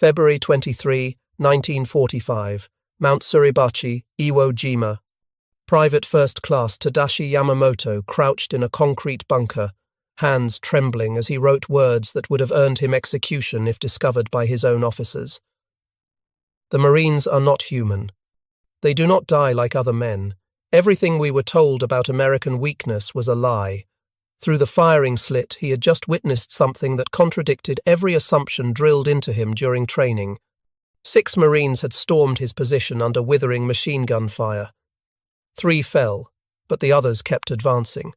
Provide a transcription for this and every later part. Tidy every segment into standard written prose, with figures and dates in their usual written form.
February 23, 1945, Mount Suribachi, Iwo Jima. Private First Class Tadashi Yamamoto crouched in a concrete bunker, hands trembling as he wrote words that would have earned him execution if discovered by his own officers. The Marines are not human. They do not die like other men. Everything we were told about American weakness was a lie. Through the firing slit, he had just witnessed something that contradicted every assumption drilled into him during training. 6 Marines had stormed his position under withering machine gun fire. 3 fell, but the others kept advancing.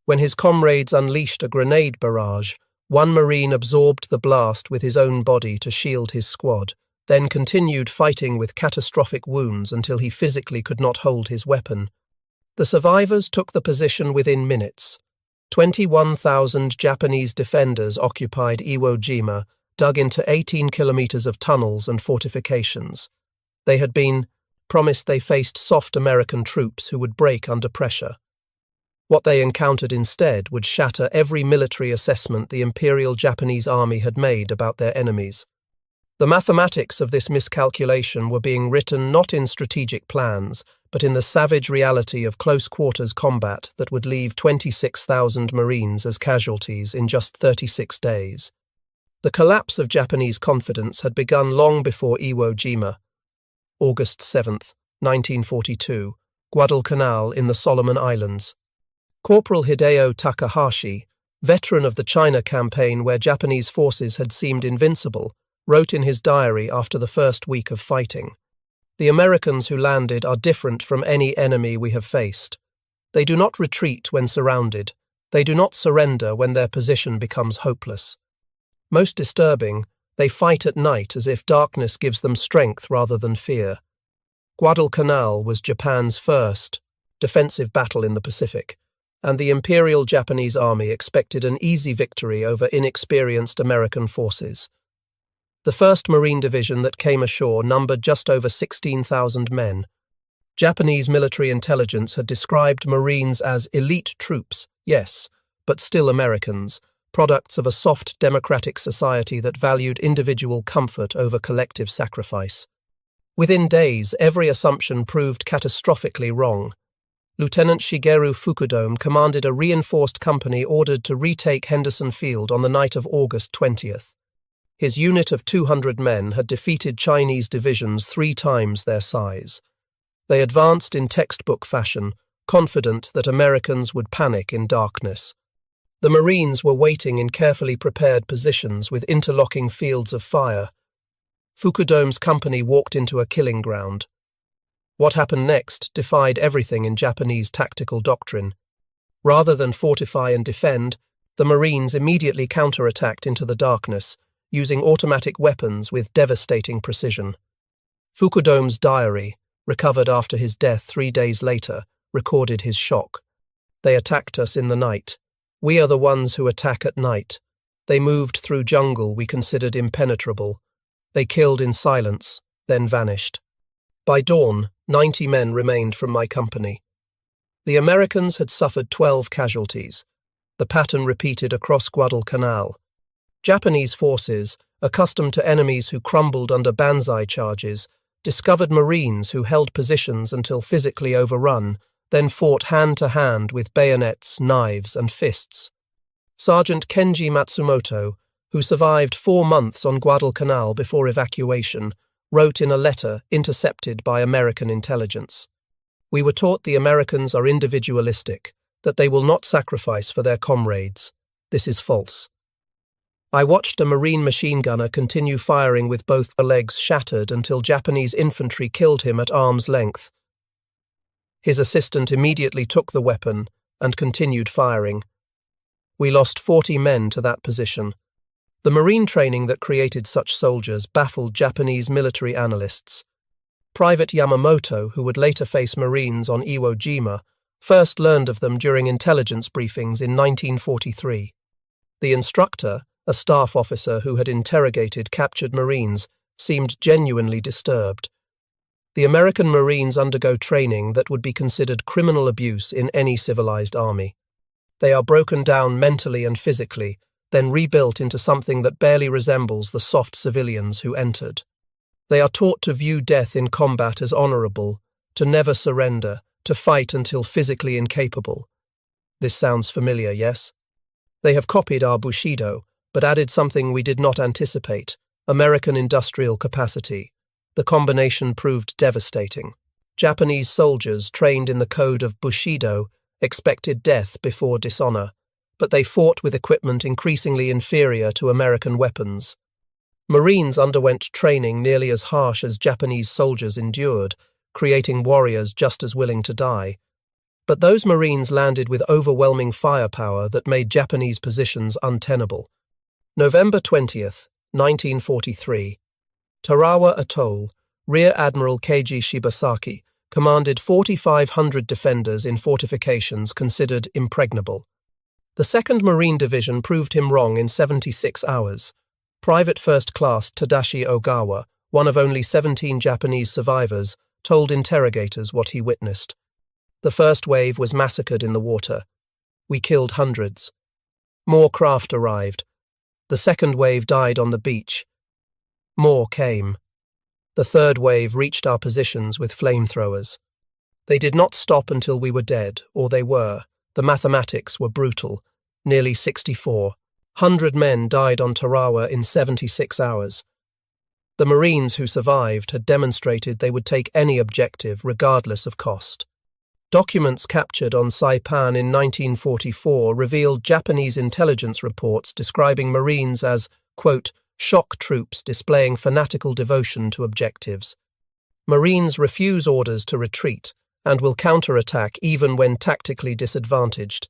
When his comrades unleashed a grenade barrage, 1 Marine absorbed the blast with his own body to shield his squad, then continued fighting with catastrophic wounds until he physically could not hold his weapon. The survivors took the position within minutes. 21,000 Japanese defenders occupied Iwo Jima, dug into 18 kilometers of tunnels and fortifications. They had been promised they faced soft American troops who would break under pressure. What they encountered instead would shatter every military assessment the Imperial Japanese Army had made about their enemies. The mathematics of this miscalculation were being written not in strategic plans, but in the savage reality of close-quarters combat that would leave 26,000 Marines as casualties in just 36 days. The collapse of Japanese confidence had begun long before Iwo Jima. August 7, 1942, Guadalcanal in the Solomon Islands. Corporal Hideo Takahashi, veteran of the China campaign where Japanese forces had seemed invincible, wrote in his diary after the first week of fighting, "The Americans who landed are different from any enemy we have faced. They do not retreat when surrounded. They do not surrender when their position becomes hopeless. Most disturbing, they fight at night as if darkness gives them strength rather than fear." Guadalcanal was Japan's first defensive battle in the Pacific, and the Imperial Japanese Army expected an easy victory over inexperienced American forces. The 1st Marine Division that came ashore numbered just over 16,000 men. Japanese military intelligence had described Marines as elite troops, yes, but still Americans, products of a soft democratic society that valued individual comfort over collective sacrifice. Within days, every assumption proved catastrophically wrong. Lieutenant Shigeru Fukudome commanded a reinforced company ordered to retake Henderson Field on the night of August 20th. His unit of 200 men had defeated Chinese divisions 3 times their size. They advanced in textbook fashion, confident that Americans would panic in darkness. The Marines were waiting in carefully prepared positions with interlocking fields of fire. Fukudome's company walked into a killing ground. What happened next defied everything in Japanese tactical doctrine. Rather than fortify and defend, the Marines immediately counterattacked into the darkness, using automatic weapons with devastating precision. Fukudome's diary, recovered after his death 3 days later, recorded his shock. "They attacked us in the night. We are the ones who attack at night. They moved through jungle we considered impenetrable. They killed in silence, then vanished. By dawn, 90 men remained from my company." The Americans had suffered 12 casualties. The pattern repeated across Guadalcanal. Japanese forces, accustomed to enemies who crumbled under banzai charges, discovered Marines who held positions until physically overrun, then fought hand-to-hand with bayonets, knives, and fists. Sergeant Kenji Matsumoto, who survived 4 months on Guadalcanal before evacuation, wrote in a letter intercepted by American intelligence, "We were taught the Americans are individualistic, that they will not sacrifice for their comrades. This is false. I watched a Marine machine gunner continue firing with both legs shattered until Japanese infantry killed him at arm's length. His assistant immediately took the weapon and continued firing. We lost 40 men to that position. The Marine training that created such soldiers baffled Japanese military analysts. Private Yamamoto, who would later face Marines on Iwo Jima, first learned of them during intelligence briefings in 1943. The instructor, a staff officer who had interrogated captured Marines, seemed genuinely disturbed. The American Marines undergo training that would be considered criminal abuse in any civilized army. They are broken down mentally and physically, then rebuilt into something that barely resembles the soft civilians who entered. They are taught to view death in combat as honorable, to never surrender, to fight until physically incapable. This sounds familiar, yes? They have copied our Bushido, but added something we did not anticipate: American industrial capacity. The combination proved devastating. Japanese soldiers trained in the code of Bushido expected death before dishonor, but they fought with equipment increasingly inferior to American weapons. Marines underwent training nearly as harsh as Japanese soldiers endured, creating warriors just as willing to die. But those Marines landed with overwhelming firepower that made Japanese positions untenable. November 20th, 1943. Tarawa Atoll, Rear Admiral Keiji Shibasaki commanded 4,500 defenders in fortifications considered impregnable. The 2nd Marine Division proved him wrong in 76 hours. Private First Class Tadashi Ogawa, one of only 17 Japanese survivors, told interrogators what he witnessed. The first wave was massacred in the water. We killed hundreds. More craft arrived. The second wave died on the beach. More came. The third wave reached our positions with flamethrowers. They did not stop until we were dead, or they were. The mathematics were brutal. Nearly 6,400 men died on Tarawa in 76 hours. The Marines who survived had demonstrated they would take any objective regardless of cost. Documents captured on Saipan in 1944 revealed Japanese intelligence reports describing Marines as, quote, shock troops displaying fanatical devotion to objectives. Marines refuse orders to retreat and will counterattack even when tactically disadvantaged.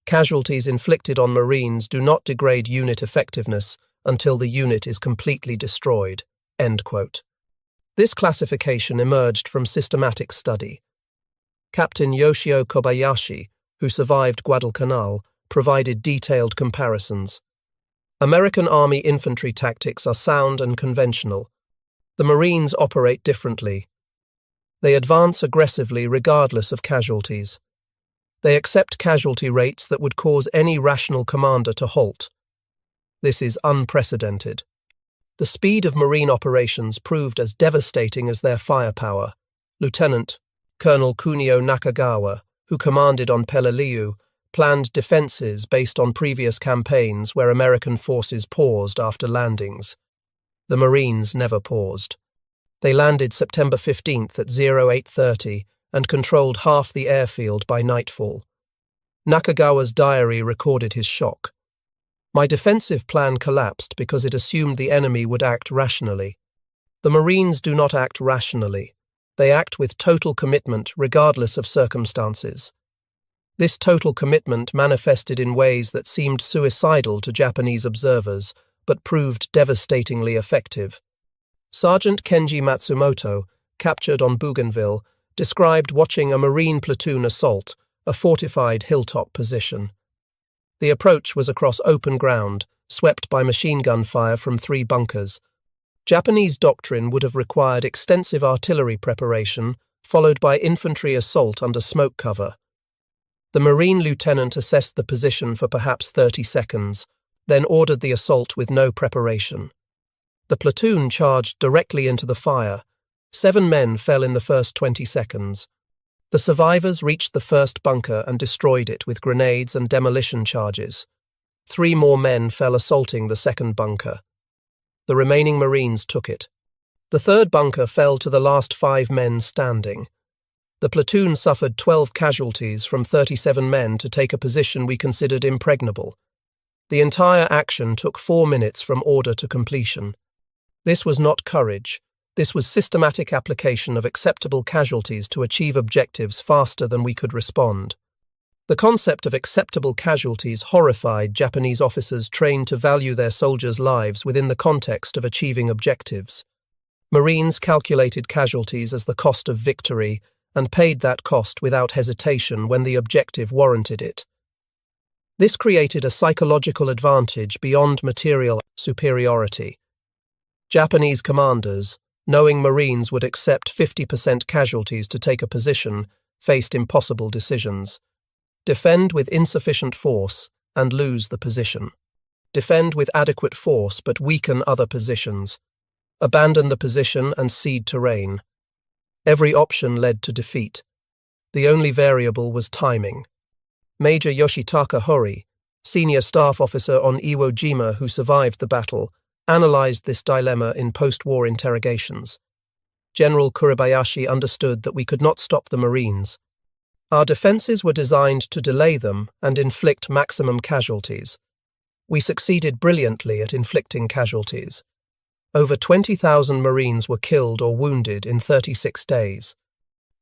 Casualties inflicted on Marines do not degrade unit effectiveness until the unit is completely destroyed. End quote. This classification emerged from systematic study. Captain Yoshio Kobayashi, who survived Guadalcanal, provided detailed comparisons. American Army infantry tactics are sound and conventional. The Marines operate differently. They advance aggressively regardless of casualties. They accept casualty rates that would cause any rational commander to halt. This is unprecedented. The speed of Marine operations proved as devastating as their firepower. Lieutenant Colonel Kunio Nakagawa, who commanded on Peleliu, planned defenses based on previous campaigns where American forces paused after landings. The Marines never paused. They landed September 15th at 08:30 and controlled half the airfield by nightfall. Nakagawa's diary recorded his shock. My defensive plan collapsed because it assumed the enemy would act rationally. The Marines do not act rationally. They act with total commitment regardless of circumstances. This total commitment manifested in ways that seemed suicidal to Japanese observers, but proved devastatingly effective. Sergeant Kenji Matsumoto, captured on Bougainville, described watching a Marine platoon assault a fortified hilltop position. The approach was across open ground, swept by machine gun fire from 3 bunkers. Japanese doctrine would have required extensive artillery preparation, followed by infantry assault under smoke cover. The Marine lieutenant assessed the position for perhaps 30 seconds, then ordered the assault with no preparation. The platoon charged directly into the fire. 7 men fell in the first 20 seconds. The survivors reached the first bunker and destroyed it with grenades and demolition charges. 3 more men fell assaulting the second bunker. The remaining Marines took it. The third bunker fell to the last 5 men standing. The platoon suffered 12 casualties from 37 men to take a position we considered impregnable. The entire action took 4 minutes from order to completion. This was not courage. This was systematic application of acceptable casualties to achieve objectives faster than we could respond. The concept of acceptable casualties horrified Japanese officers trained to value their soldiers' lives within the context of achieving objectives. Marines calculated casualties as the cost of victory and paid that cost without hesitation when the objective warranted it. This created a psychological advantage beyond material superiority. Japanese commanders, knowing Marines would accept 50% casualties to take a position, faced impossible decisions: defend with insufficient force and lose the position. defend with adequate force but weaken other positions, abandon the position and cede terrain. Every option led to defeat. The only variable was timing. Major Yoshitaka Hori, senior staff officer on Iwo Jima who survived the battle, analyzed this dilemma in post-war interrogations. General Kuribayashi understood that we could not stop the Marines. Our defenses were designed to delay them and inflict maximum casualties. We succeeded brilliantly at inflicting casualties. Over 20,000 Marines were killed or wounded in 36 days.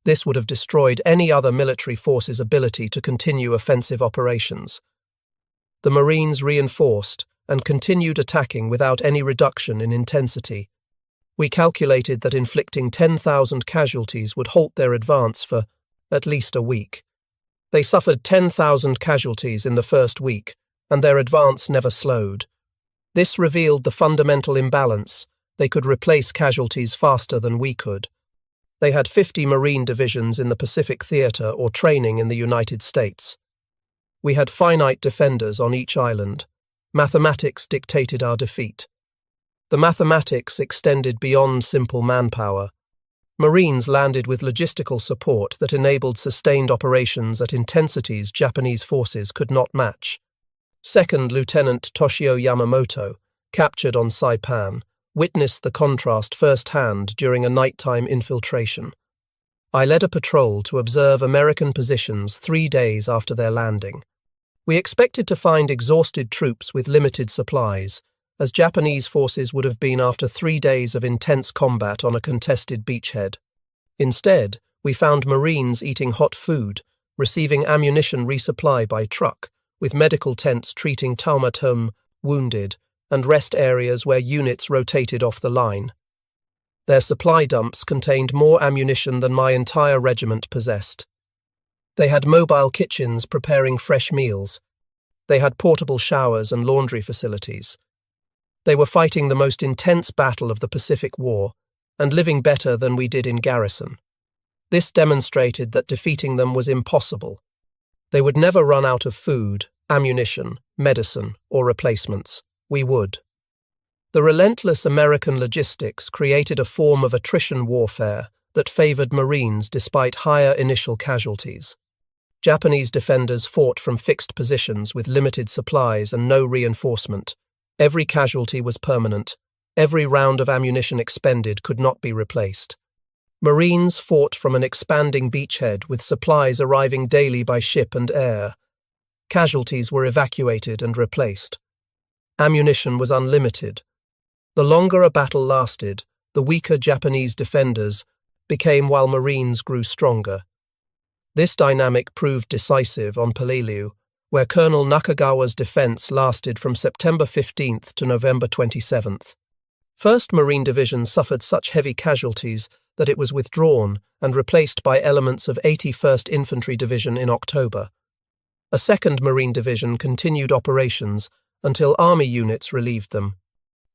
This would have destroyed any other military force's ability to continue offensive operations. The Marines reinforced and continued attacking without any reduction in intensity. We calculated that inflicting 10,000 casualties would halt their advance for at least a week. They suffered 10,000 casualties in the first week, and their advance never slowed. This revealed the fundamental imbalance. They could replace casualties faster than we could. They had 50 Marine divisions in the Pacific Theater or training in the United States. We had finite defenders on each island. Mathematics dictated our defeat. The mathematics extended beyond simple manpower. Marines landed with logistical support that enabled sustained operations at intensities Japanese forces could not match. Second Lieutenant Toshio Yamamoto, captured on Saipan, witnessed the contrast firsthand during a nighttime infiltration. I led a patrol to observe American positions 3 days after their landing. We expected to find exhausted troops with limited supplies, as Japanese forces would have been after 3 days of intense combat on a contested beachhead. Instead, we found Marines eating hot food, receiving ammunition resupply by truck, with medical tents treating taumaturm, wounded, and rest areas where units rotated off the line. Their supply dumps contained more ammunition than my entire regiment possessed. They had mobile kitchens preparing fresh meals. They had portable showers and laundry facilities. They were fighting the most intense battle of the Pacific War and living better than we did in garrison. This demonstrated that defeating them was impossible. They would never run out of food, ammunition, medicine, or replacements. We would. The relentless American logistics created a form of attrition warfare that favored Marines despite higher initial casualties. Japanese defenders fought from fixed positions with limited supplies and no reinforcement. Every casualty was permanent. Every round of ammunition expended could not be replaced. Marines fought from an expanding beachhead with supplies arriving daily by ship and air. Casualties were evacuated and replaced. Ammunition was unlimited. The longer a battle lasted, the weaker Japanese defenders became while Marines grew stronger. This dynamic proved decisive on Peleliu, where Colonel Nakagawa's defense lasted from September 15th to November 27th. 1st Marine Division suffered such heavy casualties that it was withdrawn and replaced by elements of 81st Infantry Division in October. A 2nd Marine Division continued operations until Army units relieved them.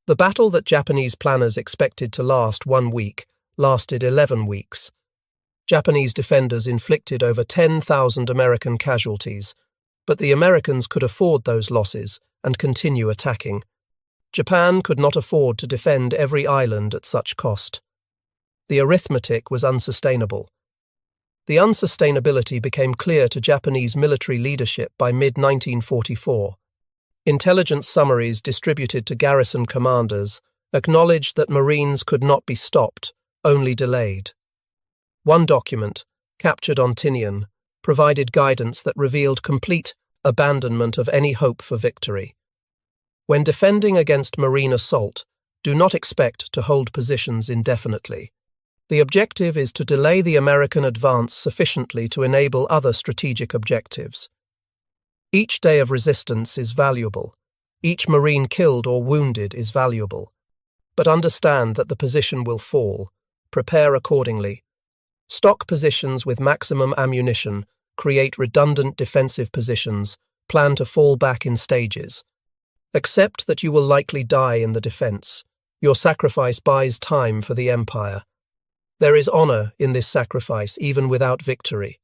The battle that Japanese planners expected to last 1 week lasted 11 weeks. Japanese defenders inflicted over 10,000 American casualties, but the Americans could afford those losses and continue attacking. Japan could not afford to defend every island at such cost. The arithmetic was unsustainable. The unsustainability became clear to Japanese military leadership by mid-1944. Intelligence summaries distributed to garrison commanders acknowledged that Marines could not be stopped, only delayed. One document, captured on Tinian, provided guidance that revealed complete abandonment of any hope for victory. When defending against Marine assault, do not expect to hold positions indefinitely. The objective is to delay the American advance sufficiently to enable other strategic objectives. Each day of resistance is valuable. Each Marine killed or wounded is valuable. But understand that the position will fall. Prepare accordingly. Stock positions with maximum ammunition, create redundant defensive positions, plan to fall back in stages. Accept that you will likely die in the defense. Your sacrifice buys time for the Empire. There is honor in this sacrifice even without victory.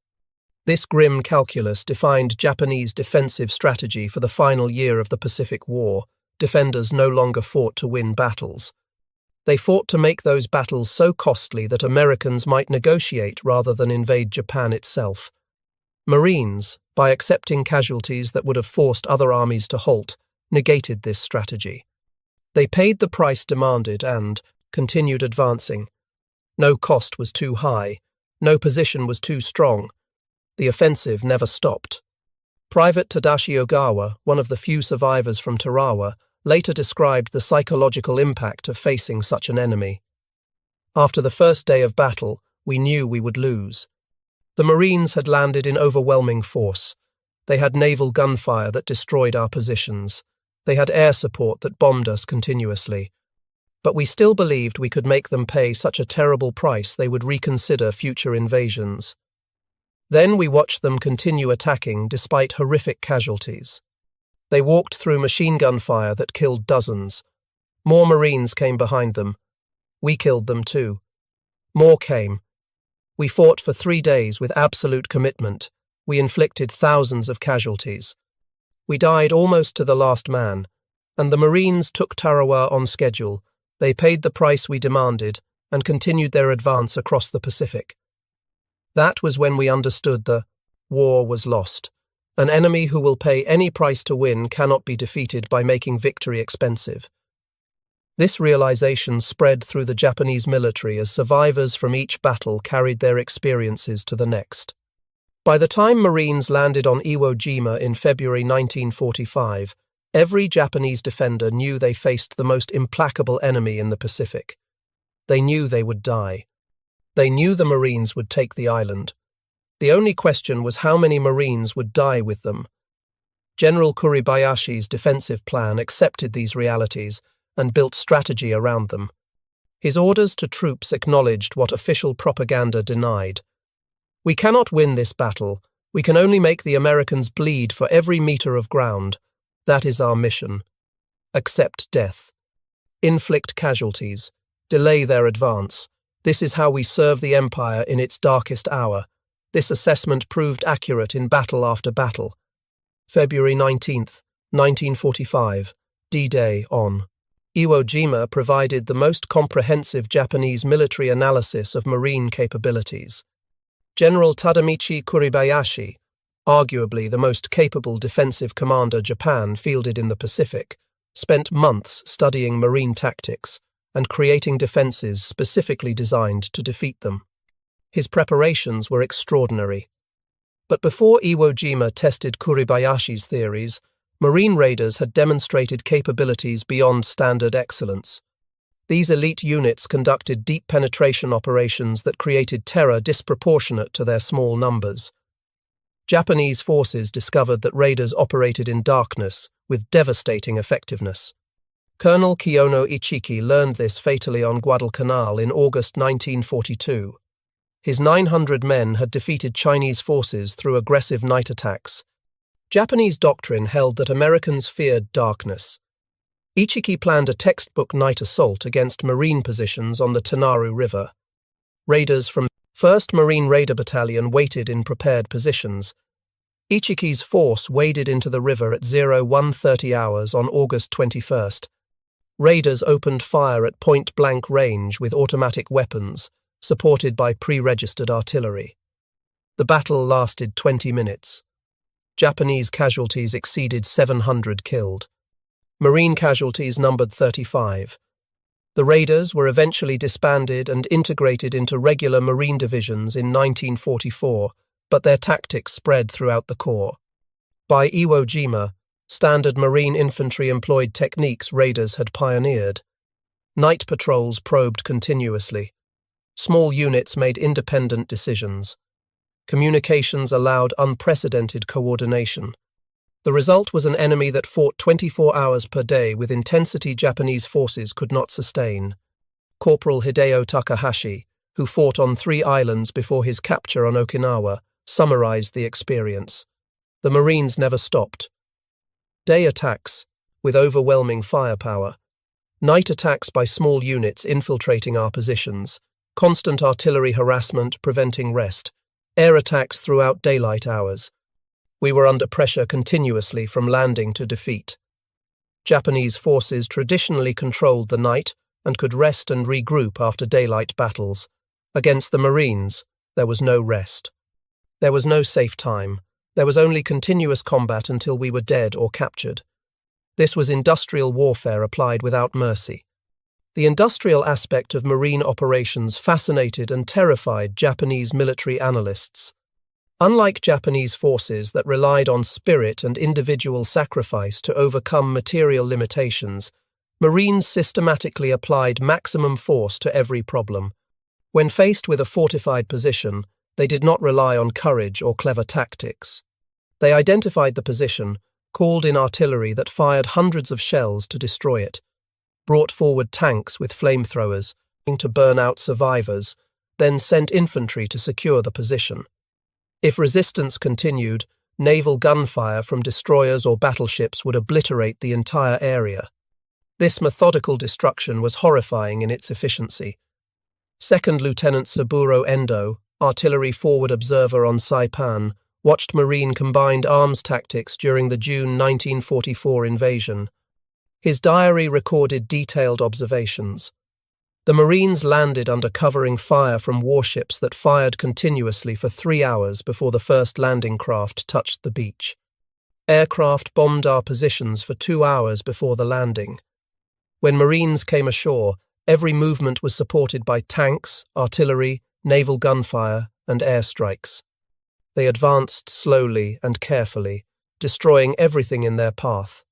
This grim calculus defined Japanese defensive strategy for the final year of the Pacific War, defenders no longer fought to win battles. They fought to make those battles so costly that Americans might negotiate rather than invade Japan itself. Marines, by accepting casualties that would have forced other armies to halt, negated this strategy. They paid the price demanded and continued advancing. No cost was too high, no position was too strong. The offensive never stopped. Private Tadashi Ogawa, one of the few survivors from Tarawa, later described the psychological impact of facing such an enemy. After the first day of battle, we knew we would lose. The Marines had landed in overwhelming force. They had naval gunfire that destroyed our positions. They had air support that bombed us continuously. But we still believed we could make them pay such a terrible price they would reconsider future invasions. Then we watched them continue attacking despite horrific casualties. They walked through machine gun fire that killed dozens. More Marines came behind them. We killed them too. More came. We fought for 3 days with absolute commitment. We inflicted thousands of casualties. We died almost to the last man, and the Marines took Tarawa on schedule. They paid the price we demanded and continued their advance across the Pacific. That was when we understood the war was lost. An enemy who will pay any price to win cannot be defeated by making victory expensive. This realization spread through the Japanese military as survivors from each battle carried their experiences to the next. By the time Marines landed on Iwo Jima in February 1945, every Japanese defender knew they faced the most implacable enemy in the Pacific. They knew they would die. They knew the Marines would take the island. The only question was how many Marines would die with them. General Kuribayashi's defensive plan accepted these realities and built strategy around them. His orders to troops acknowledged what official propaganda denied. We cannot win this battle. We can only make the Americans bleed for every meter of ground. That is our mission. Accept death. Inflict casualties. Delay their advance. This is how we serve the Empire in its darkest hour. This assessment proved accurate in battle after battle. February 19th, 1945, D-Day on. Iwo Jima provided the most comprehensive Japanese military analysis of marine capabilities. General Tadamichi Kuribayashi, arguably the most capable defensive commander Japan fielded in the Pacific, spent months studying marine tactics and creating defenses specifically designed to defeat them. His preparations were extraordinary. But before Iwo Jima tested Kuribayashi's theories, Marine raiders had demonstrated capabilities beyond standard excellence. These elite units conducted deep penetration operations that created terror disproportionate to their small numbers. Japanese forces discovered that raiders operated in darkness with devastating effectiveness. Colonel Kiyono Ichiki learned this fatally on Guadalcanal in August 1942. His 900 men had defeated Chinese forces through aggressive night attacks. Japanese doctrine held that Americans feared darkness. Ichiki planned a textbook night assault against Marine positions on the Tanaru River. Raiders from 1st Marine Raider Battalion waited in prepared positions. Ichiki's force waded into the river at 01:30 hours on August 21st. Raiders opened fire at point-blank range with automatic weapons, supported by pre-registered artillery. The battle lasted 20 minutes. Japanese casualties exceeded 700 killed. Marine casualties numbered 35. The raiders were eventually disbanded and integrated into regular Marine divisions in 1944, but their tactics spread throughout the Corps. By Iwo Jima, standard Marine infantry employed techniques raiders had pioneered. Night patrols probed continuously. Small units made independent decisions. Communications allowed unprecedented coordination. The result was an enemy that fought 24 hours per day with intensity Japanese forces could not sustain. Corporal Hideo Takahashi, who fought on 3 islands before his capture on Okinawa, summarized the experience. The Marines never stopped. Day attacks, with overwhelming firepower. Night attacks by small units infiltrating our positions. Constant artillery harassment preventing rest. Air attacks throughout daylight hours. We were under pressure continuously from landing to defeat. Japanese forces traditionally controlled the night and could rest and regroup after daylight battles. Against the Marines, there was no rest. There was no safe time. There was only continuous combat until we were dead or captured. This was industrial warfare applied without mercy. The industrial aspect of Marine operations fascinated and terrified Japanese military analysts. Unlike Japanese forces that relied on spirit and individual sacrifice to overcome material limitations, Marines systematically applied maximum force to every problem. When faced with a fortified position, they did not rely on courage or clever tactics. They identified the position, called in artillery that fired hundreds of shells to destroy it, brought forward tanks with flamethrowers to burn out survivors, then sent infantry to secure the position. If resistance continued, naval gunfire from destroyers or battleships would obliterate the entire area. This methodical destruction was horrifying in its efficiency. Second Lieutenant Saburo Endo, artillery forward observer on Saipan, watched Marine combined arms tactics during the June 1944 invasion. His diary recorded detailed observations. The Marines landed under covering fire from warships that fired continuously for 3 hours before the first landing craft touched the beach. Aircraft bombed our positions for 2 hours before the landing. When Marines came ashore, every movement was supported by tanks, artillery, naval gunfire, and airstrikes. They advanced slowly and carefully, destroying everything in their path.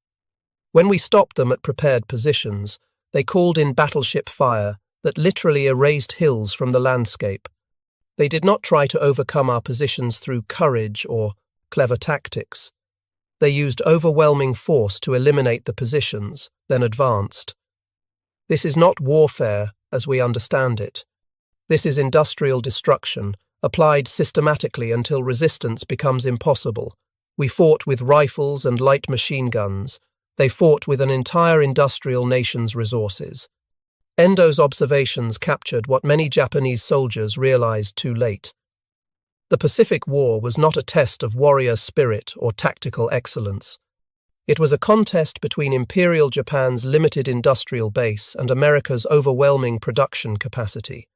When we stopped them at prepared positions, they called in battleship fire that literally erased hills from the landscape. They did not try to overcome our positions through courage or clever tactics. They used overwhelming force to eliminate the positions, then advanced. This is not warfare as we understand it. This is industrial destruction, applied systematically until resistance becomes impossible. We fought with rifles and light machine guns. They fought with an entire industrial nation's resources. Endo's observations captured what many Japanese soldiers realized too late. The Pacific War was not a test of warrior spirit or tactical excellence. It was a contest between Imperial Japan's limited industrial base and America's overwhelming production capacity.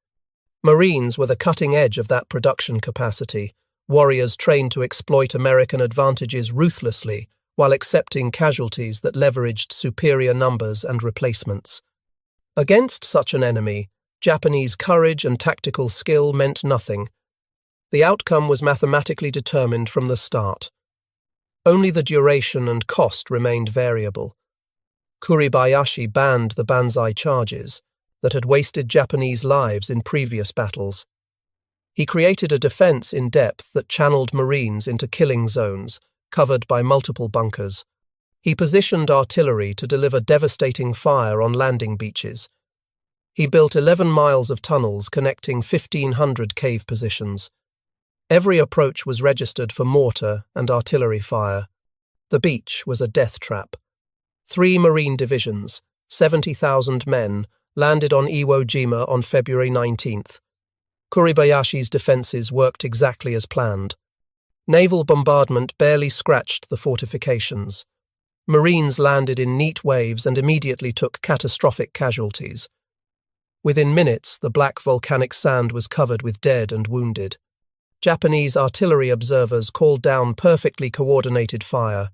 Marines were the cutting edge of that production capacity, warriors trained to exploit American advantages ruthlessly while accepting casualties that leveraged superior numbers and replacements. Against such an enemy, Japanese courage and tactical skill meant nothing. The outcome was mathematically determined from the start. Only the duration and cost remained variable. Kuribayashi banned the banzai charges that had wasted Japanese lives in previous battles. He created a defense in depth that channeled Marines into killing zones, covered by multiple bunkers. He positioned artillery to deliver devastating fire on landing beaches. He built 11 miles of tunnels connecting 1,500 cave positions. Every approach was registered for mortar and artillery fire. The beach was a death trap. 3 Marine divisions, 70,000 men, landed on Iwo Jima on February 19th. Kuribayashi's defences worked exactly as planned. Naval bombardment barely scratched the fortifications. Marines landed in neat waves and immediately took catastrophic casualties. Within minutes, the black volcanic sand was covered with dead and wounded. Japanese artillery observers called down perfectly coordinated fire.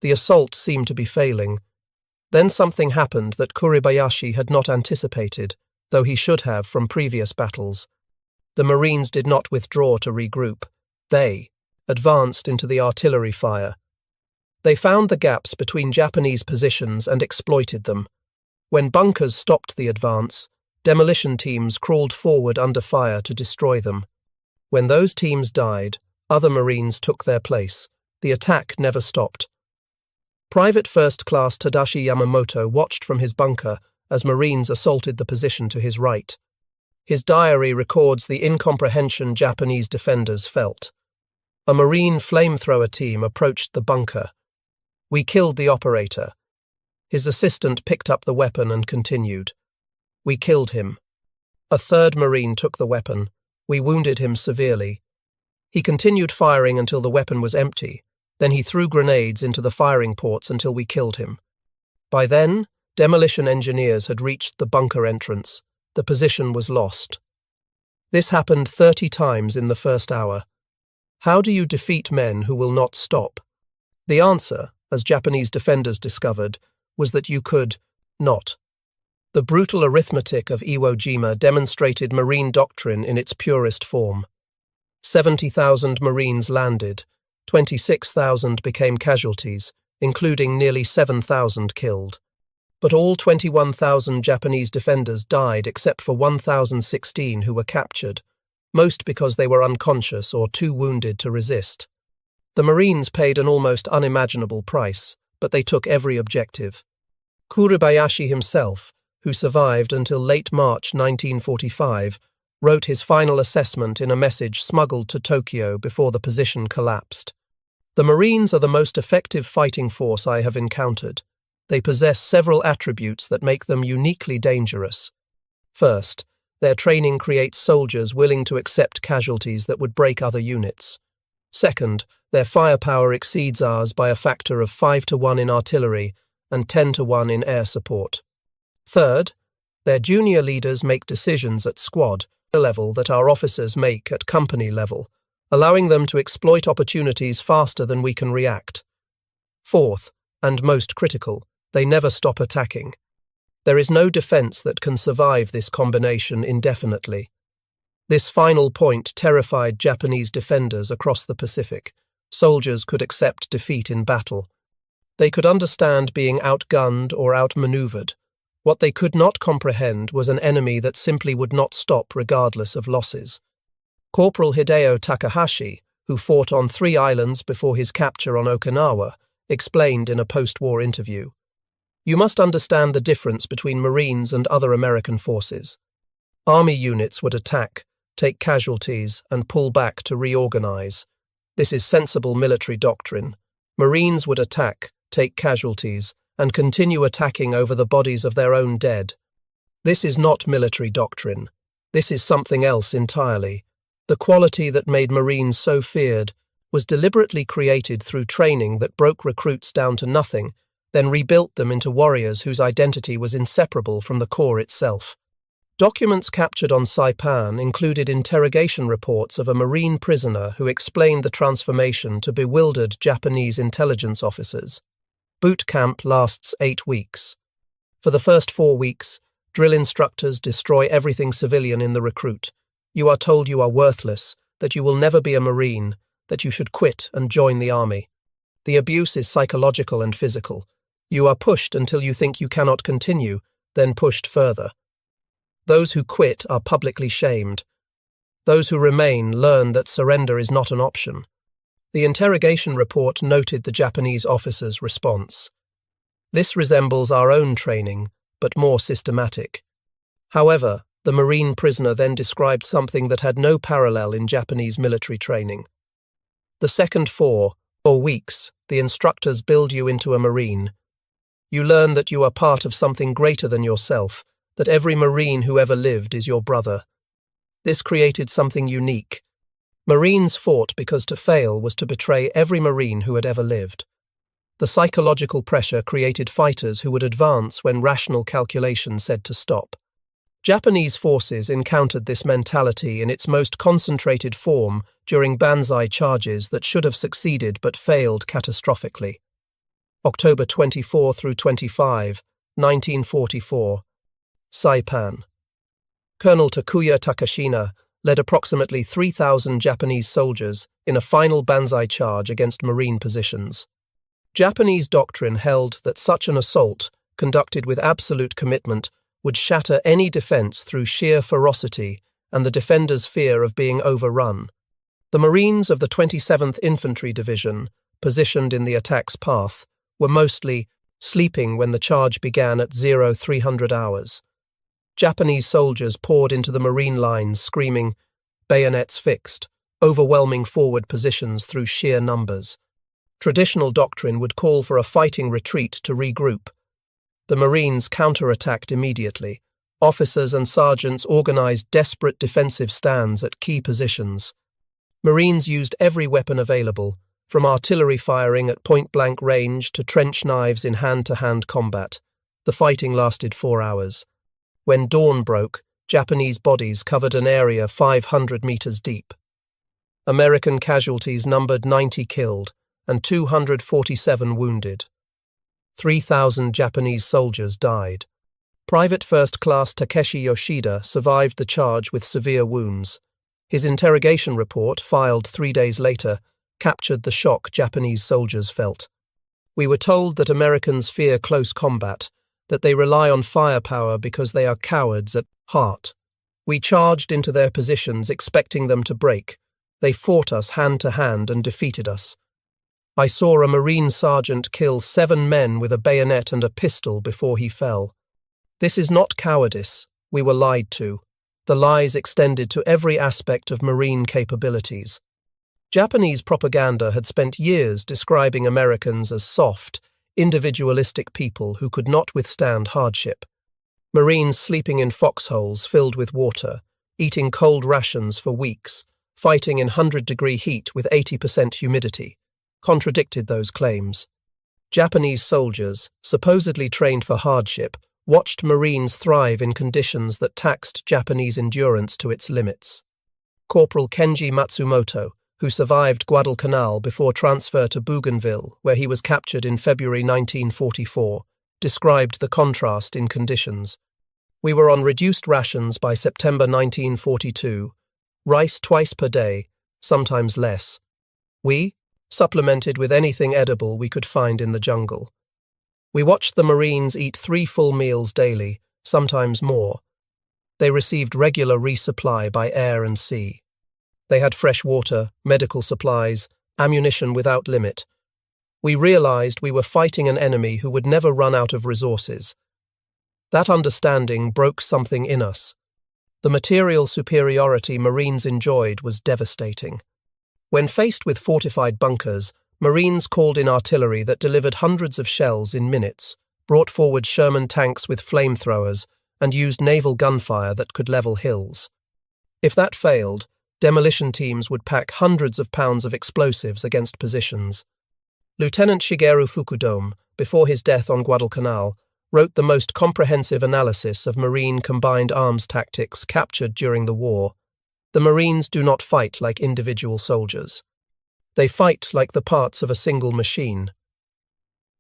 The assault seemed to be failing. Then something happened that Kuribayashi had not anticipated, though he should have from previous battles. The Marines did not withdraw to regroup. They advanced into the artillery fire. They found the gaps between Japanese positions and exploited them. When bunkers stopped the advance, demolition teams crawled forward under fire to destroy them. When those teams died, other Marines took their place. The attack never stopped. Private First Class Tadashi Yamamoto watched from his bunker as Marines assaulted the position to his right. His diary records the incomprehension Japanese defenders felt. A Marine flamethrower team approached the bunker. We killed the operator. His assistant picked up the weapon and continued. We killed him. A third Marine took the weapon. We wounded him severely. He continued firing until the weapon was empty. Then he threw grenades into the firing ports until we killed him. By then, demolition engineers had reached the bunker entrance. The position was lost. This happened 30 times in the first hour. How do you defeat men who will not stop? The answer, as Japanese defenders discovered, was that you could not. The brutal arithmetic of Iwo Jima demonstrated Marine doctrine in its purest form. 70,000 Marines landed, 26,000 became casualties, including nearly 7,000 killed. But all 21,000 Japanese defenders died except for 1,016 who were captured, most because they were unconscious or too wounded to resist. The Marines paid an almost unimaginable price, but they took every objective. Kuribayashi himself, who survived until late March 1945, wrote his final assessment in a message smuggled to Tokyo before the position collapsed. The Marines are the most effective fighting force I have encountered. They possess several attributes that make them uniquely dangerous. First, their training creates soldiers willing to accept casualties that would break other units. Second, their firepower exceeds ours by a factor of 5-to-1 in artillery and 10-to-1 in air support. Third, their junior leaders make decisions at squad level that our officers make at company level, allowing them to exploit opportunities faster than we can react. Fourth, and most critical, they never stop attacking. There is no defense that can survive this combination indefinitely. This final point terrified Japanese defenders across the Pacific. Soldiers could accept defeat in battle. They could understand being outgunned or outmaneuvered. What they could not comprehend was an enemy that simply would not stop regardless of losses. Corporal Hideo Takahashi, who fought on 3 islands before his capture on Okinawa, explained in a post-war interview, "You must understand the difference between Marines and other American forces. Army units would attack, take casualties, and pull back to reorganize. This is sensible military doctrine. Marines would attack, take casualties, and continue attacking over the bodies of their own dead. This is not military doctrine. This is something else entirely. The quality that made Marines so feared was deliberately created through training that broke recruits down to nothing, then rebuilt them into warriors whose identity was inseparable from the Corps itself." Documents captured on Saipan included interrogation reports of a Marine prisoner who explained the transformation to bewildered Japanese intelligence officers. Boot camp lasts 8 weeks. For the first 4 weeks, drill instructors destroy everything civilian in the recruit. You are told you are worthless, that you will never be a Marine, that you should quit and join the army. The abuse is psychological and physical. You are pushed until you think you cannot continue, then pushed further. Those who quit are publicly shamed. Those who remain learn that surrender is not an option. The interrogation report noted the Japanese officer's response. This resembles our own training, but more systematic. However, the Marine prisoner then described something that had no parallel in Japanese military training. The second 4 weeks, the instructors build you into a Marine. You learn that you are part of something greater than yourself, that every Marine who ever lived is your brother. This created something unique. Marines fought because to fail was to betray every Marine who had ever lived. The psychological pressure created fighters who would advance when rational calculation said to stop. Japanese forces encountered this mentality in its most concentrated form during Banzai charges that should have succeeded but failed catastrophically. October 24 through 25, 1944. Saipan. Colonel Takuya Takashina led approximately 3,000 Japanese soldiers in a final Banzai charge against Marine positions. Japanese doctrine held that such an assault, conducted with absolute commitment, would shatter any defense through sheer ferocity and the defenders' fear of being overrun. The Marines of the 27th Infantry Division, positioned in the attack's path, were mostly sleeping when the charge began at 0300 hours. Japanese soldiers poured into the Marine lines screaming, "Bayonets fixed," overwhelming forward positions through sheer numbers. Traditional doctrine would call for a fighting retreat to regroup. The Marines counterattacked immediately. Officers and sergeants organized desperate defensive stands at key positions. Marines used every weapon available, from artillery firing at point-blank range to trench knives in hand-to-hand combat. The fighting lasted 4 hours. When dawn broke, Japanese bodies covered an area 500 meters deep. American casualties numbered 90 killed and 247 wounded. 3,000 Japanese soldiers died. Private First Class Takeshi Yoshida survived the charge with severe wounds. His interrogation report, filed 3 days later, captured the shock Japanese soldiers felt. We were told that Americans fear close combat, that they rely on firepower because they are cowards at heart. We charged into their positions expecting them to break. They fought us hand to hand and defeated us. I saw a Marine sergeant kill 7 men with a bayonet and a pistol before he fell. This is not cowardice. We were lied to. The lies extended to every aspect of Marine capabilities. Japanese propaganda had spent years describing Americans as soft, individualistic people who could not withstand hardship. Marines sleeping in foxholes filled with water, eating cold rations for weeks, fighting in 100-degree heat with 80% humidity, contradicted those claims. Japanese soldiers, supposedly trained for hardship, watched Marines thrive in conditions that taxed Japanese endurance to its limits. Corporal Kenji Matsumoto, who survived Guadalcanal before transfer to Bougainville, where he was captured in February 1944, described the contrast in conditions. We were on reduced rations by September 1942, rice twice per day, sometimes less. We supplemented with anything edible we could find in the jungle. We watched the Marines eat 3 full meals daily, sometimes more. They received regular resupply by air and sea. They had fresh water, medical supplies, ammunition without limit. We realized we were fighting an enemy who would never run out of resources. That understanding broke something in us. The material superiority Marines enjoyed was devastating. When faced with fortified bunkers, Marines called in artillery that delivered hundreds of shells in minutes, brought forward Sherman tanks with flamethrowers, and used naval gunfire that could level hills. If that failed, demolition teams would pack hundreds of pounds of explosives against positions. Lieutenant Shigeru Fukudome, before his death on Guadalcanal, wrote the most comprehensive analysis of Marine combined arms tactics captured during the war. The Marines do not fight like individual soldiers. They fight like the parts of a single machine.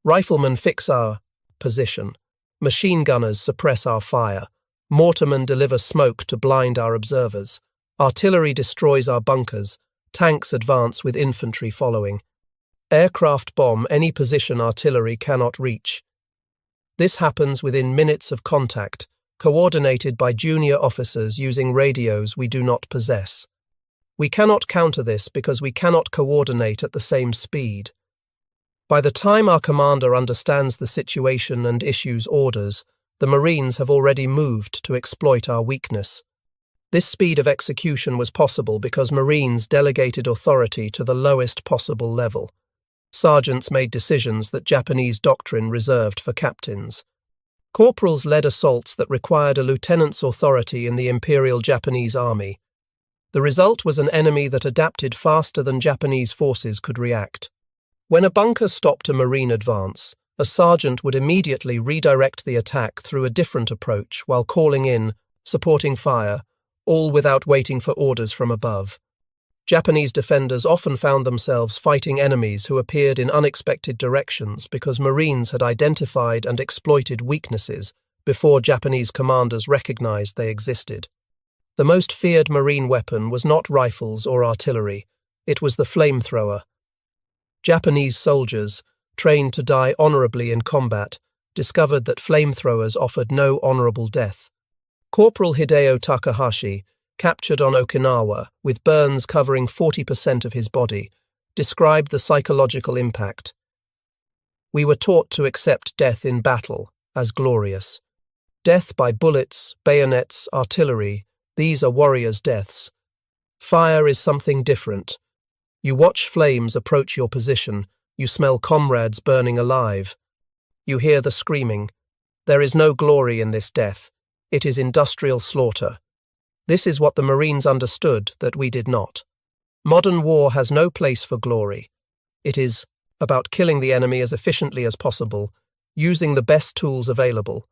Riflemen fix our position. Machine gunners suppress our fire. Mortarmen deliver smoke to blind our observers. Artillery destroys our bunkers. Tanks advance with infantry following. Aircraft bomb any position artillery cannot reach. This happens within minutes of contact, coordinated by junior officers using radios we do not possess. We cannot counter this because we cannot coordinate at the same speed. By the time our commander understands the situation and issues orders, the Marines have already moved to exploit our weakness. This speed of execution was possible because Marines delegated authority to the lowest possible level. Sergeants made decisions that Japanese doctrine reserved for captains. Corporals led assaults that required a lieutenant's authority in the Imperial Japanese Army. The result was an enemy that adapted faster than Japanese forces could react. When a bunker stopped a Marine advance, a sergeant would immediately redirect the attack through a different approach while calling in, supporting fire, all without waiting for orders from above. Japanese defenders often found themselves fighting enemies who appeared in unexpected directions because Marines had identified and exploited weaknesses before Japanese commanders recognized they existed. The most feared Marine weapon was not rifles or artillery, it was the flamethrower. Japanese soldiers, trained to die honorably in combat, discovered that flamethrowers offered no honorable death. Corporal Hideo Takahashi, captured on Okinawa, with burns covering 40% of his body, described the psychological impact. We were taught to accept death in battle as glorious. Death by bullets, bayonets, artillery, these are warriors' deaths. Fire is something different. You watch flames approach your position, you smell comrades burning alive. You hear the screaming. There is no glory in this death. It is industrial slaughter. This is what the Marines understood that we did not. Modern war has no place for glory. It is about killing the enemy as efficiently as possible, using the best tools available.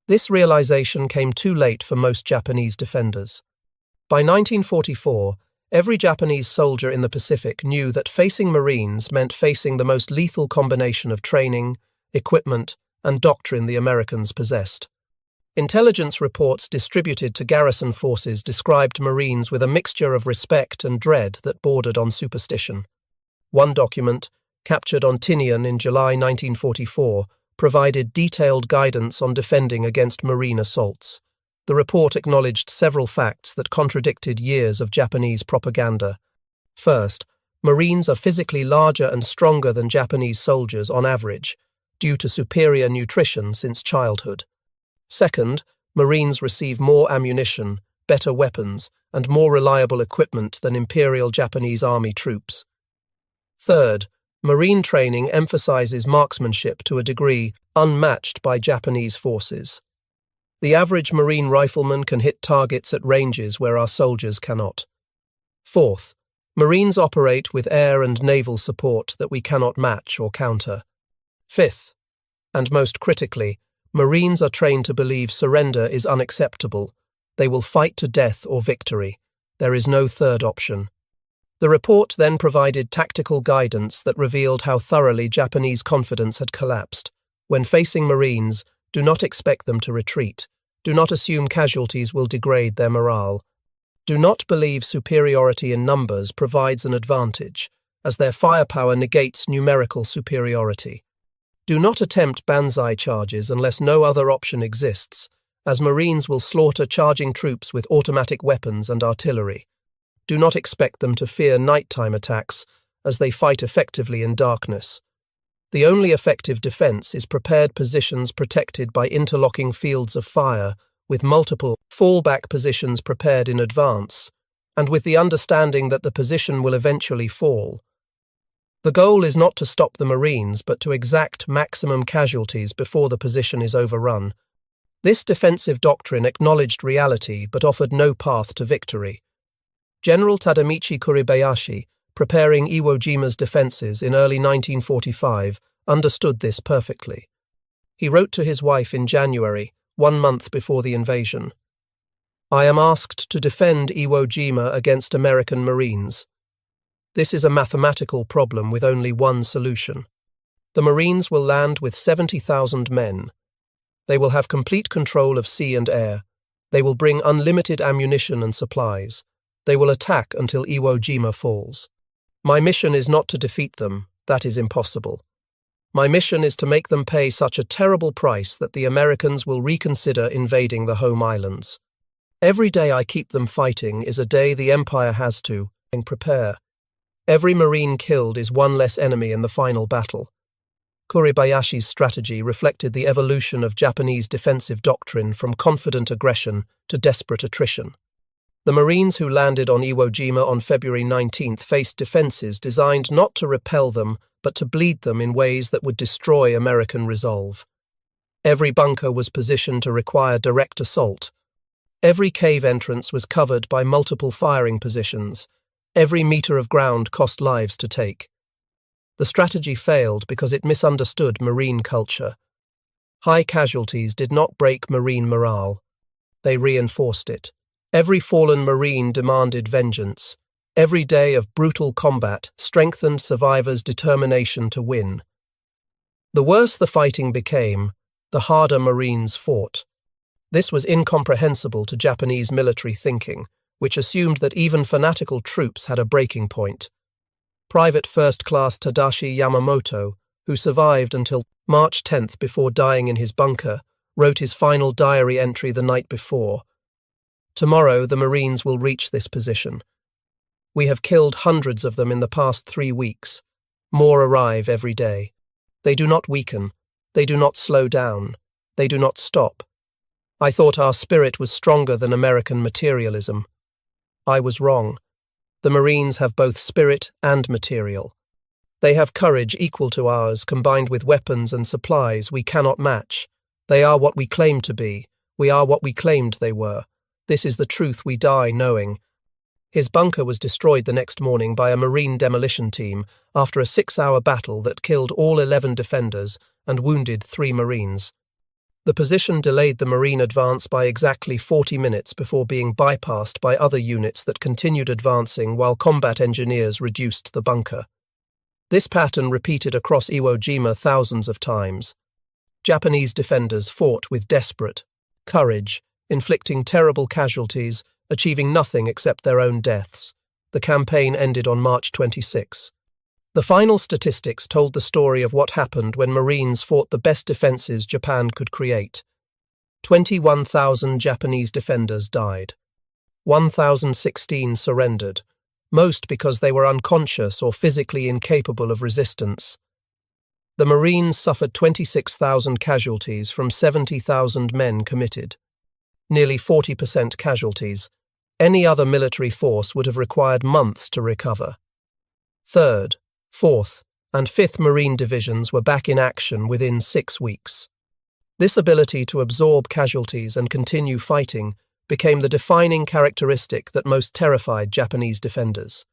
This realization came too late for most Japanese defenders. By 1944, every Japanese soldier in the Pacific knew that facing Marines meant facing the most lethal combination of training, equipment, and doctrine the Americans possessed. Intelligence reports distributed to garrison forces described Marines with a mixture of respect and dread that bordered on superstition. One document, captured on Tinian in July 1944, provided detailed guidance on defending against Marine assaults. The report acknowledged several facts that contradicted years of Japanese propaganda. First, Marines are physically larger and stronger than Japanese soldiers on average, due to superior nutrition since childhood. Second, Marines receive more ammunition, better weapons, and more reliable equipment than Imperial Japanese Army troops. Third, Marine training emphasizes marksmanship to a degree unmatched by Japanese forces. The average Marine rifleman can hit targets at ranges where our soldiers cannot. Fourth, Marines operate with air and naval support that we cannot match or counter. Fifth, and most critically, Marines are trained to believe surrender is unacceptable. They will fight to death or victory. There is no third option. The report then provided tactical guidance that revealed how thoroughly Japanese confidence had collapsed. When facing Marines, do not expect them to retreat. Do not assume casualties will degrade their morale. Do not believe superiority in numbers provides an advantage, as their firepower negates numerical superiority. Do not attempt banzai charges unless no other option exists, as Marines will slaughter charging troops with automatic weapons and artillery. Do not expect them to fear nighttime attacks, as they fight effectively in darkness. The only effective defense is prepared positions protected by interlocking fields of fire, with multiple fallback positions prepared in advance, and with the understanding that the position will eventually fall. The goal is not to stop the Marines, but to exact maximum casualties before the position is overrun. This defensive doctrine acknowledged reality but offered no path to victory. General Tadamichi Kuribayashi, preparing Iwo Jima's defences in early 1945, understood this perfectly. He wrote to his wife in January, 1 month before the invasion. "I am asked to defend Iwo Jima against American Marines. This is a mathematical problem with only one solution. The Marines will land with 70,000 men. They will have complete control of sea and air. They will bring unlimited ammunition and supplies. They will attack until Iwo Jima falls. My mission is not to defeat them, that is impossible. My mission is to make them pay such a terrible price that the Americans will reconsider invading the home islands. Every day I keep them fighting is a day the Empire has to prepare. Every Marine killed is one less enemy in the final battle." Kuribayashi's strategy reflected the evolution of Japanese defensive doctrine from confident aggression to desperate attrition. The Marines who landed on Iwo Jima on February 19th faced defenses designed not to repel them, but to bleed them in ways that would destroy American resolve. Every bunker was positioned to require direct assault. Every cave entrance was covered by multiple firing positions. Every meter of ground cost lives to take. The strategy failed because it misunderstood Marine culture. High casualties did not break Marine morale. They reinforced it. Every fallen Marine demanded vengeance. Every day of brutal combat strengthened survivors' determination to win. The worse the fighting became, the harder Marines fought. This was incomprehensible to Japanese military thinking, which assumed that even fanatical troops had a breaking point. Private First Class Tadashi Yamamoto, who survived until March 10th before dying in his bunker, wrote his final diary entry the night before. "Tomorrow the Marines will reach this position. We have killed hundreds of them in the past 3 weeks. More arrive every day. They do not weaken. They do not slow down. They do not stop. I thought our spirit was stronger than American materialism. I was wrong. The Marines have both spirit and material. They have courage equal to ours, combined with weapons and supplies we cannot match. They are what we claim to be. We are what we claimed they were. This is the truth we die knowing." His bunker was destroyed the next morning by a Marine demolition team after a 6-hour battle that killed all 11 defenders and wounded 3 Marines. The position delayed the Marine advance by exactly 40 minutes before being bypassed by other units that continued advancing while combat engineers reduced the bunker. This pattern repeated across Iwo Jima thousands of times. Japanese defenders fought with desperate courage, inflicting terrible casualties, achieving nothing except their own deaths. The campaign ended on March 26. The final statistics told the story of what happened when Marines fought the best defenses Japan could create. 21,000 Japanese defenders died. 1,016 surrendered, most because they were unconscious or physically incapable of resistance. The Marines suffered 26,000 casualties from 70,000 men committed. Nearly 40% casualties. Any other military force would have required months to recover. 3rd, 4th, and 5th Marine Divisions were back in action within 6 weeks. This ability to absorb casualties and continue fighting became the defining characteristic that most terrified Japanese defenders.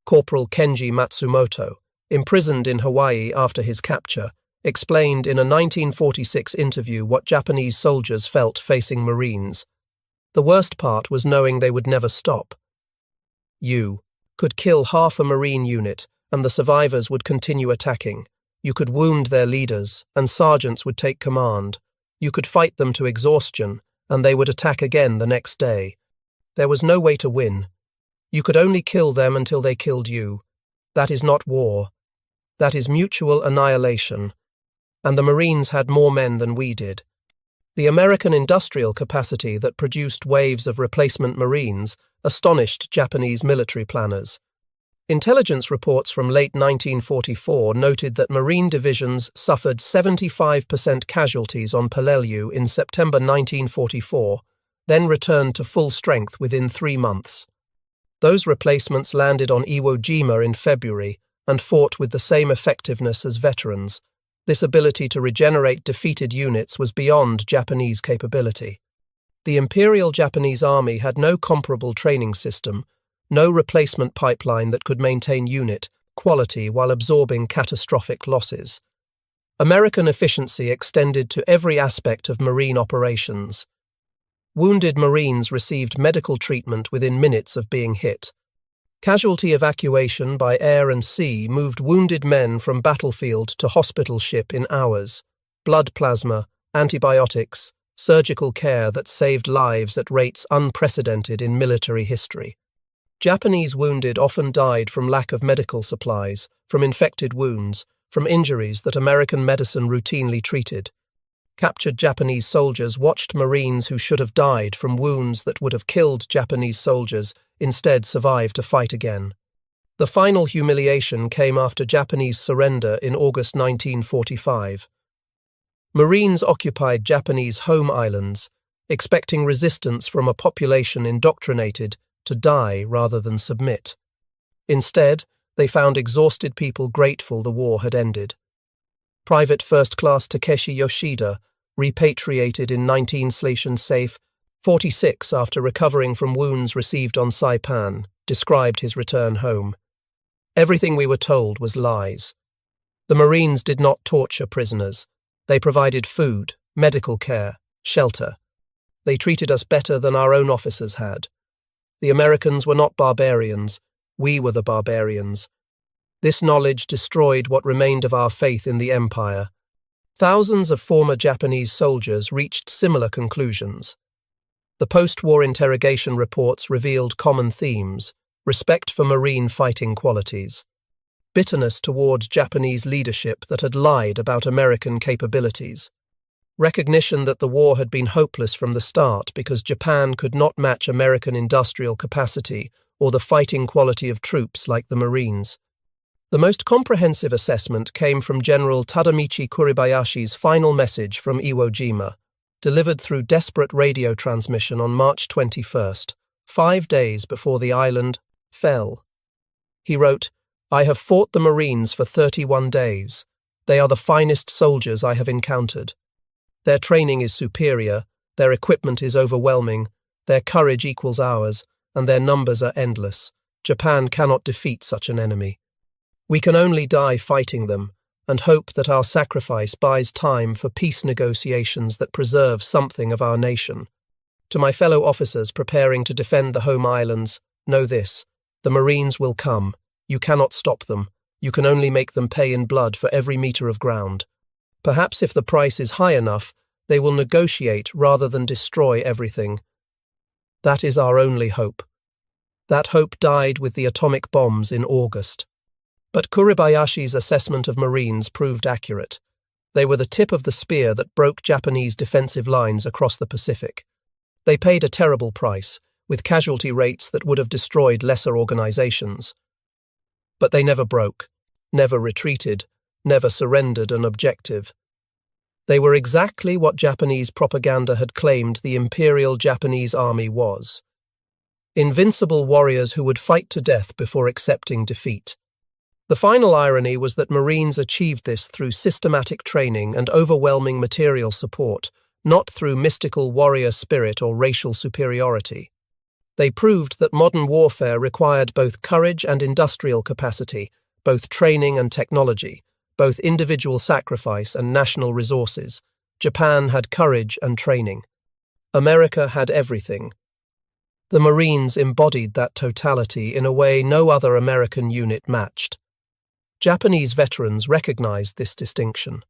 Corporal Kenji Matsumoto, imprisoned in Hawaii after his capture, explained in a 1946 interview what Japanese soldiers felt facing Marines. The worst part was knowing they would never stop. You could kill half a Marine unit, and the survivors would continue attacking. You could wound their leaders, and sergeants would take command. You could fight them to exhaustion, and they would attack again the next day. There was no way to win. You could only kill them until they killed you. That is not war. That is mutual annihilation. And the Marines had more men than we did. The American industrial capacity that produced waves of replacement Marines astonished Japanese military planners. Intelligence reports from late 1944 noted that Marine divisions suffered 75% casualties on Peleliu in September 1944, then returned to full strength within 3 months. Those replacements landed on Iwo Jima in February and fought with the same effectiveness as veterans. This ability to regenerate defeated units was beyond Japanese capability. The Imperial Japanese Army had no comparable training system, no replacement pipeline that could maintain unit quality while absorbing catastrophic losses. American efficiency extended to every aspect of Marine operations. Wounded Marines received medical treatment within minutes of being hit. Casualty evacuation by air and sea moved wounded men from battlefield to hospital ship in hours. Blood plasma, antibiotics, surgical care that saved lives at rates unprecedented in military history. Japanese wounded often died from lack of medical supplies, from infected wounds, from injuries that American medicine routinely treated. Captured Japanese soldiers watched Marines who should have died from wounds that would have killed Japanese soldiers instead survive to fight again. The final humiliation came after Japanese surrender in August 1945. Marines occupied Japanese home islands, expecting resistance from a population indoctrinated to die rather than submit. Instead, they found exhausted people grateful the war had ended. Private First Class Takeshi Yoshida, repatriated in 1946 after recovering from wounds received on Saipan, described his return home. Everything we were told was lies. The Marines did not torture prisoners. They provided food, medical care, shelter. They treated us better than our own officers had. The Americans were not barbarians. We were the barbarians. This knowledge destroyed what remained of our faith in the empire. Thousands of former Japanese soldiers reached similar conclusions. The post-war interrogation reports revealed common themes: respect for Marine fighting qualities, bitterness toward Japanese leadership that had lied about American capabilities, recognition that the war had been hopeless from the start because Japan could not match American industrial capacity or the fighting quality of troops like the Marines. The most comprehensive assessment came from General Tadamichi Kuribayashi's final message from Iwo Jima, delivered through desperate radio transmission on March 21st, 5 days before the island fell. He wrote, "I have fought the Marines for 31 days. They are the finest soldiers I have encountered. Their training is superior, their equipment is overwhelming, their courage equals ours, and their numbers are endless. Japan cannot defeat such an enemy. We can only die fighting them, and hope that our sacrifice buys time for peace negotiations that preserve something of our nation. To my fellow officers preparing to defend the home islands, know this: the Marines will come. You cannot stop them. You can only make them pay in blood for every meter of ground. Perhaps if the price is high enough, they will negotiate rather than destroy everything. That is our only hope. That hope died with the atomic bombs in August. But Kuribayashi's assessment of Marines proved accurate. They were the tip of the spear that broke Japanese defensive lines across the Pacific. They paid a terrible price, with casualty rates that would have destroyed lesser organizations. But they never broke, never retreated, never surrendered an objective. They were exactly what Japanese propaganda had claimed the Imperial Japanese Army was: invincible warriors who would fight to death before accepting defeat. The final irony was that Marines achieved this through systematic training and overwhelming material support, not through mystical warrior spirit or racial superiority. They proved that modern warfare required both courage and industrial capacity, both training and technology, both individual sacrifice and national resources. Japan had courage and training. America had everything. The Marines embodied that totality in a way no other American unit matched. Japanese veterans recognized this distinction.